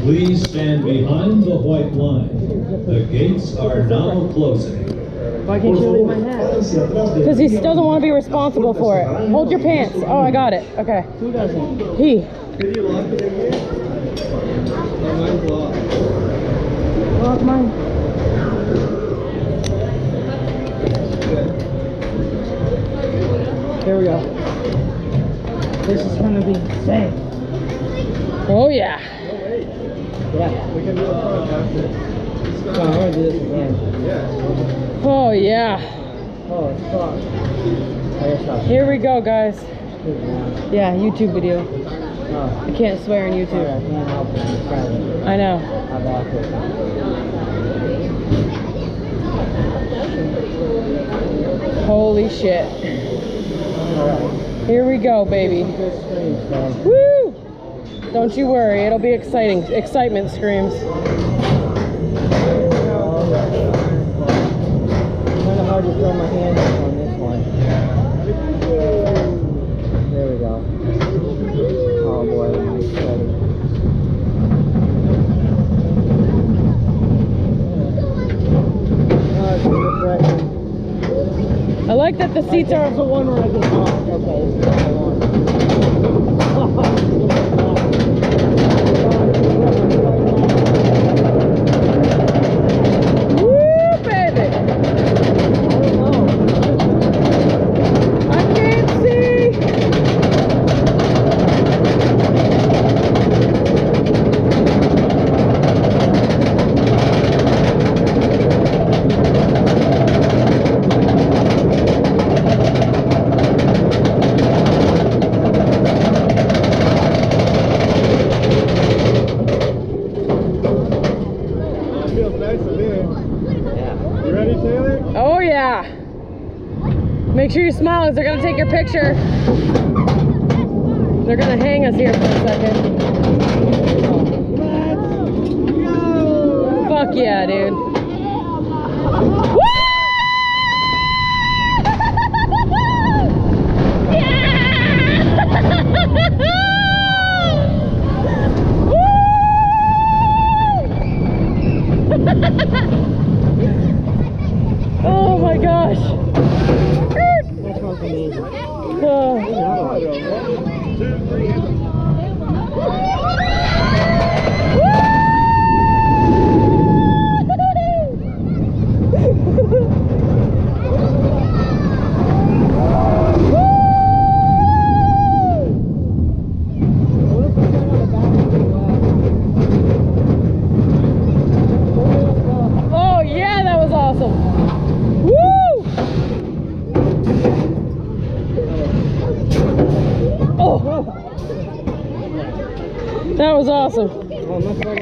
Please stand behind the white line. The gates are now closing. Why can't you leave my hat? Because he doesn't want to be responsible for it. Hold your pants. Oh, I got it. Okay. Who doesn't? He. Did you lock it in here? Oh, mine's locked. Lock mine. Here we go. This is gonna be insane. Oh, yeah. Yeah. We can do it after. No, I'm gonna do this again. Yeah. Oh, yeah. Oh, fuck. I guess I'll Here we go, guys. shoot now. Yeah, YouTube video. Oh, I can't swear on sorry, I YouTube. can't help it. I'm trying. I know. I lost it. Holy shit. Alright. Here we go, baby. Good screams, man. Woo! Don't you worry. It'll be exciting. Excitement screams. Kind of hard to throw my hands up on this one. There we go. Oh boy, I'm excited. Oh, it's refreshing. I like that the seats are... That's the one where I get off. Okay, this is what I want. Woo, baby! I can't see! Oh yeah! Make sure you smile because they're gonna take your picture. They're gonna hang us here for a second. Fuck yeah, dude. Woo! Oh my gosh. This one's amazing. Oh. Oh yeah, that was awesome. Woo! Oh, that was awesome.